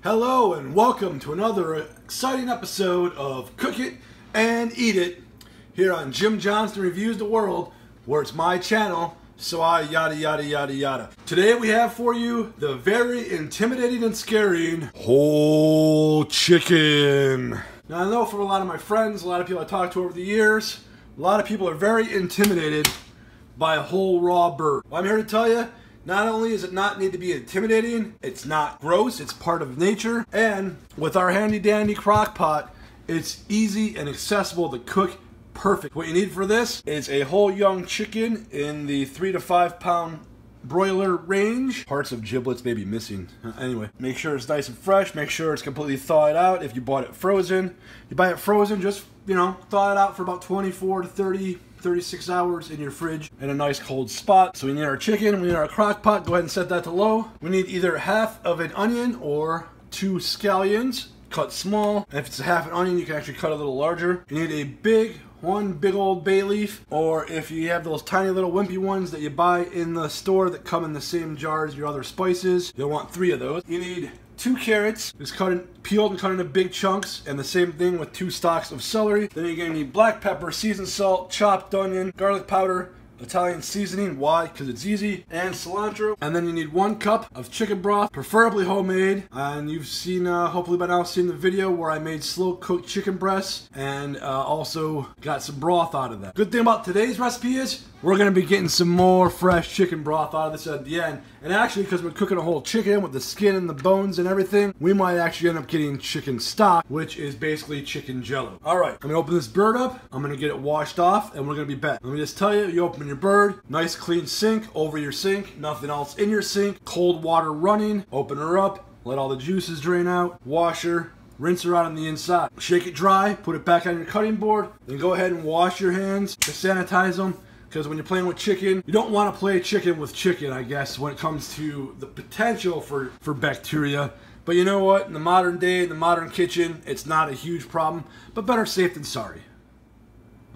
Hello and welcome to another exciting episode of Cook It and Eat It here on Jim Johnston Reviews the World, where it's my channel, so I yada yada yada yada. Today we have for you the very intimidating and scaring whole chicken. Now I know from a lot of my friends, a lot of people I talked to over the years, a lot of people are very intimidated by a whole raw bird. Well, I'm here to tell you, not only does it not need to be intimidating, it's not gross, it's part of nature, and with our handy dandy crock pot, it's easy and accessible to cook perfect. What you need for this is a whole young chicken in the 3 to 5 pound broiler range. Parts of giblets may be missing. Anyway, make sure it's nice and fresh, make sure it's completely thawed out. If you bought it frozen, you buy it frozen, just, thaw it out for about 24 to 36 hours in your fridge in a nice cold spot. So we need our chicken, we need our crock pot. Go ahead and set that to low. We need either half of an onion or 2 scallions, cut small. And if it's a half an onion, you can actually cut a little larger. You need one big old bay leaf, or if you have those tiny little wimpy ones that you buy in the store that come in the same jar as your other spices, you'll want 3 of those. You need 2 carrots, just peeled and cut into big chunks, and the same thing with 2 stalks of celery. Then you're gonna need black pepper, seasoned salt, chopped onion, garlic powder, Italian seasoning, why? Because it's easy, and cilantro. And then you need 1 cup of chicken broth, preferably homemade. And you've seen, hopefully by now, seen the video where I made slow cooked chicken breasts and also got some broth out of that. Good thing about today's recipe is we're gonna be getting some more fresh chicken broth out of this at the end. And actually, because we're cooking a whole chicken with the skin and the bones and everything, we might actually end up getting chicken stock, which is basically chicken jello. All right, I'm gonna open this bird up, I'm gonna get it washed off, and we're gonna be back. Let me just tell you, you open your bird, nice clean sink, over your sink, nothing else in your sink, cold water running, open her up, let all the juices drain out, wash her, rinse her out on the inside. Shake it dry, put it back on your cutting board, then go ahead and wash your hands to sanitize them. Because when you're playing with chicken, you don't want to play chicken with chicken, I guess, when it comes to the potential for bacteria. But you know what? In the modern day, in the modern kitchen, it's not a huge problem, but better safe than sorry.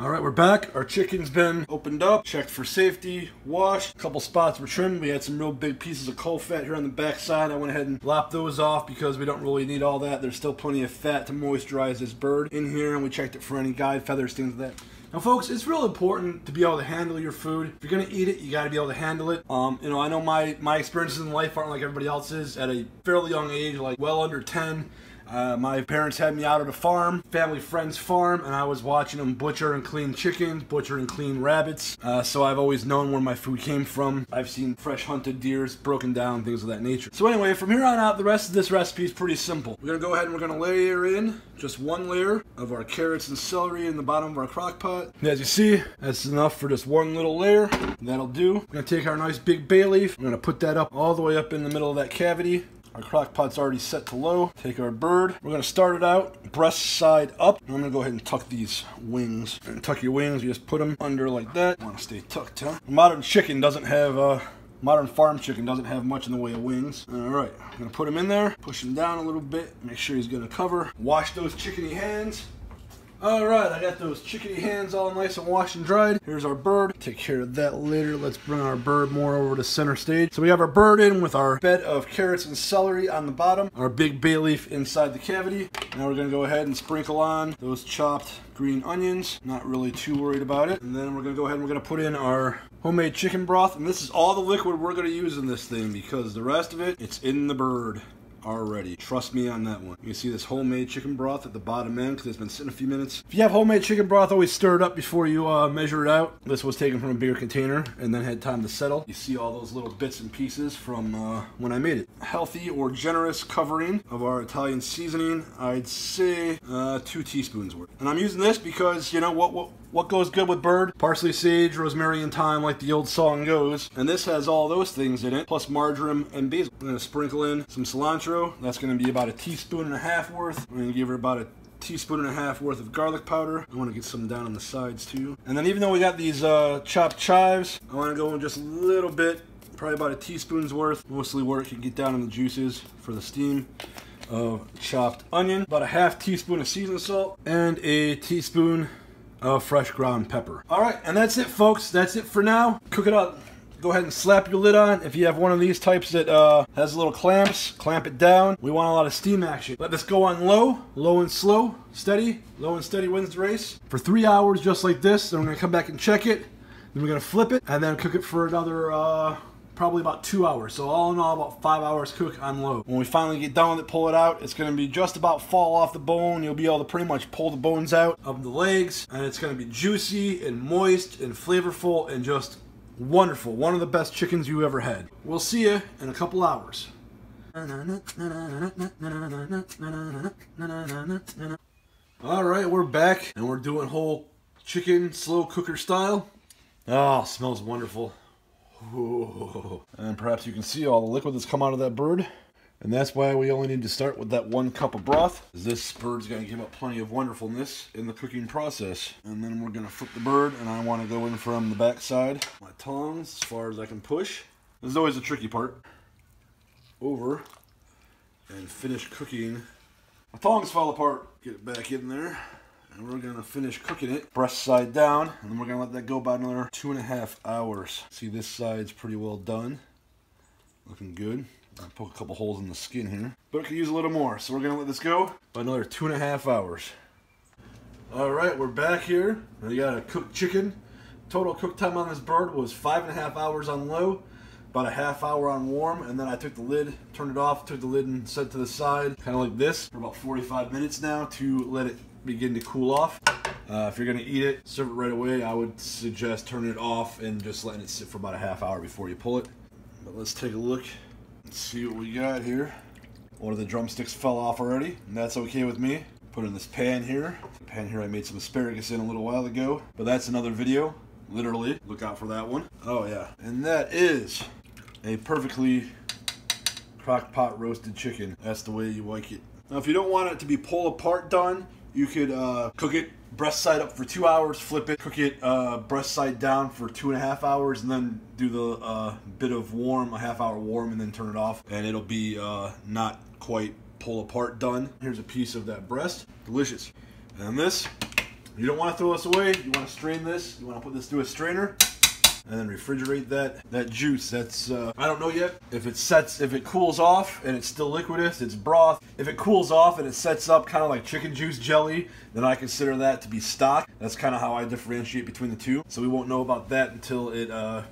All right, we're back. Our chicken's been opened up, checked for safety, washed. A couple spots were trimmed. We had some real big pieces of coal fat here on the back side. I went ahead and lopped those off because we don't really need all that. There's still plenty of fat to moisturize this bird in here, and we checked it for any guide feathers, things like that. Now folks, it's real important to be able to handle your food. If you're gonna eat it, you gotta be able to handle it. I know my experiences in life aren't like everybody else's. At a fairly young age, like well under 10, my parents had me out at a farm, family friend's farm, and I was watching them butcher and clean chickens, butcher and clean rabbits. So I've always known where my food came from. I've seen fresh hunted deers broken down, things of that nature. So anyway, from here on out, the rest of this recipe is pretty simple. We're gonna go ahead and we're gonna layer in just 1 layer of our carrots and celery in the bottom of our crock pot. And as you see, that's enough for just 1 little layer. That'll do. We're gonna take our nice big bay leaf. We're gonna put that up all the way up in the middle of that cavity. Our crock pot's already set to low. Take our bird. We're gonna start it out breast side up. I'm gonna go ahead and tuck these wings. And tuck your wings, you just put them under like that. Wanna stay tucked, huh? Modern chicken doesn't have, modern farm chicken doesn't have much in the way of wings. All right, I'm gonna put him in there, push him down a little bit, make sure he's gonna cover. Wash those chickeny hands. All right, I got those chickeny hands all nice and washed and dried. Here's our bird. Take care of that later. Let's bring our bird more over to center stage. So we have our bird in with our bed of carrots and celery on the bottom, our big bay leaf inside the cavity. Now we're gonna go ahead and sprinkle on those chopped green onions. Not really too worried about it. And then we're gonna go ahead and we're gonna put in our homemade chicken broth. And this is all the liquid we're gonna use in this thing because the rest of it, it's in the bird already. Trust me on that one. You can see this homemade chicken broth at the bottom end because it's been sitting a few minutes. If you have homemade chicken broth, always stir it up before you measure it out. This was taken from a bigger container and then had time to settle. You see all those little bits and pieces from when I made it. Healthy or generous covering of our Italian seasoning. I'd say 2 teaspoons worth. And I'm using this because, you know, what goes good with bird? Parsley, sage, rosemary, and thyme, like the old song goes. And this has all those things in it, plus marjoram and basil. I'm gonna sprinkle in some cilantro. That's gonna be about 1.5 teaspoons worth. I'm gonna give her about 1.5 teaspoons worth of garlic powder. I wanna get some down on the sides too. And then even though we got these chopped chives, I wanna go in just a little bit, probably about 1 teaspoon's worth, mostly where it can get down in the juices for the steam of chopped onion. About 1/2 teaspoon of seasoned salt, and 1 teaspoon of fresh ground pepper. All right, and that's it, folks. That's it for now. Cook it up. Go ahead and slap your lid on. If you have one of these types that has little clamps, clamp it down. We want a lot of steam action. Let this go on low, low and slow, steady. Low and steady wins the race. For 3 hours just like this. Then we're going to come back and check it. Then we're going to flip it and then cook it for another probably about 2 hours. So all in all, about 5 hours cook on low. When we finally get done with it, pull it out, it's going to be just about fall off the bone. You'll be able to pretty much pull the bones out of the legs, and it's going to be juicy and moist and flavorful and just wonderful. One of the best chickens you ever had. We'll see you in a couple hours. Alright, we're back and we're doing whole chicken slow cooker style. Oh, smells wonderful. Ooh. And perhaps you can see all the liquid that's come out of that bird. And that's why we only need to start with that 1 cup of broth. This bird's going to give up plenty of wonderfulness in the cooking process. And then we're going to flip the bird, and I want to go in from the back side. My tongs as far as I can push. This is always the tricky part. Over and finish cooking. My tongs fell apart. Get it back in there. And we're going to finish cooking it breast side down, and then we're going to let that go about another 2.5 hours. See, this side's pretty well done. Looking good. I'll poke a couple holes in the skin here, but it could use a little more, so we're going to let this go about another 2.5 hours. Alright, we're back here. We got a cooked chicken. Total cook time on this bird was 5.5 hours on low, about a half hour on warm, and then I took the lid, turned it off, took the lid and set it to the side, kind of like this, for about 45 minutes now to let it begin to cool off. If you're going to eat it, serve it right away. I would suggest turning it off and just letting it sit for about a half hour before you pull it. But let's take a look and see what we got here. One of the drumsticks fell off already, and that's okay with me. Put in this pan here. The pan here I made some asparagus in a little while ago, but that's another video. Literally, look out for that one. Oh yeah, and that is a perfectly crock-pot roasted chicken. That's the way you like it. Now, if you don't want it to be pull apart done, you could cook it breast side up for 2 hours, flip it, cook it breast side down for 2.5 hours, and then do the bit of warm, a half hour warm, and then turn it off, and it'll be not quite pull apart done. Here's a piece of that breast. Delicious. And this, you don't want to throw this away. You want to strain this. You want to put this through a strainer and then refrigerate that juice. That's I don't know yet if it cools off and it's still liquidous, it's broth. If it cools off and it sets up kind of like chicken juice jelly, then I consider that to be stock. That's kind of how I differentiate between the two. So we won't know about that until it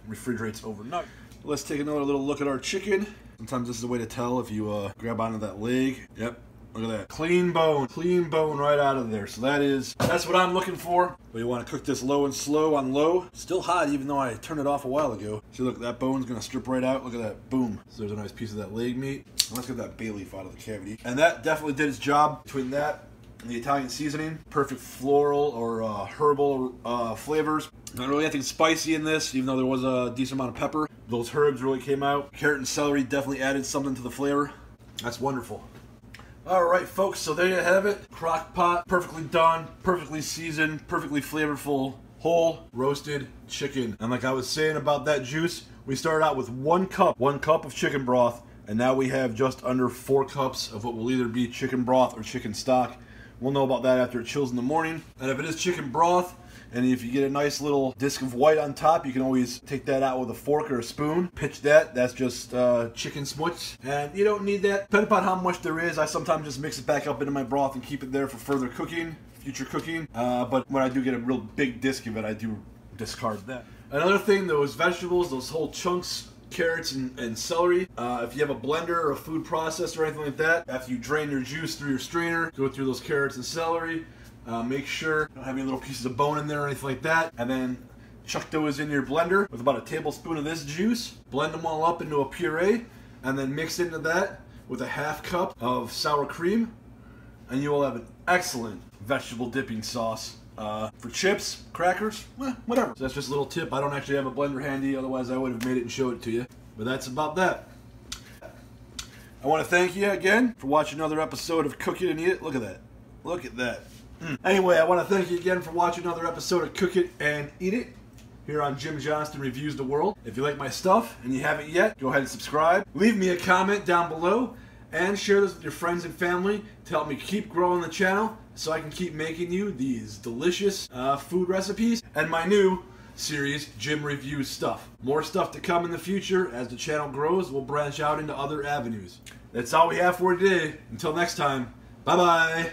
refrigerates overnight. Let's take another little look at our chicken. Sometimes this is a way to tell if you grab onto that leg. Yep. Look at that. Clean bone right out of there. So that's what I'm looking for. But you want to cook this low and slow on low. Still hot even though I turned it off a while ago. See, look, that bone's going to strip right out. Look at that. Boom. So there's a nice piece of that leg meat. Let's get that bay leaf out of the cavity. And that definitely did its job. Between that and the Italian seasoning, perfect floral or herbal flavors. Not really anything spicy in this, even though there was a decent amount of pepper. Those herbs really came out. Carrot and celery definitely added something to the flavor. That's wonderful. Alright folks, so there you have it. Crock pot, perfectly done, perfectly seasoned, perfectly flavorful, whole roasted chicken. And like I was saying about that juice, we started out with 1 cup of chicken broth, and now we have just under 4 cups of what will either be chicken broth or chicken stock. We'll know about that after it chills in the morning. And if it is chicken broth, and if you get a nice little disc of white on top, you can always take that out with a fork or a spoon. Pitch that. That's just chicken smuts. And you don't need that. Depending upon how much there is, I sometimes just mix it back up into my broth and keep it there for further cooking, future cooking. But when I do get a real big disc of it, I do discard that. Another thing, those vegetables, those whole chunks, carrots and celery. If you have a blender or a food processor or anything like that, after you drain your juice through your strainer, go through those carrots and celery. Make sure you don't have any little pieces of bone in there or anything like that. And then chuck those in your blender with about a tablespoon of this juice. Blend them all up into a puree. And then mix into that with a half cup of sour cream. And you will have an excellent vegetable dipping sauce. For chips, crackers, whatever. So that's just a little tip. I don't actually have a blender handy. Otherwise I would have made it and showed it to you. But that's about that. I want to thank you again for watching another episode of Cook It and Eat It. Look at that. Look at that. Anyway, I want to thank you again for watching another episode of Cook It and Eat It here on Jim Johnston Reviews the World. If you like my stuff and you haven't yet, go ahead and subscribe. Leave me a comment down below and share this with your friends and family to help me keep growing the channel so I can keep making you these delicious food recipes and my new series, Jim Reviews Stuff. More stuff to come in the future. As the channel grows, we'll branch out into other avenues. That's all we have for today. Until next time, bye-bye.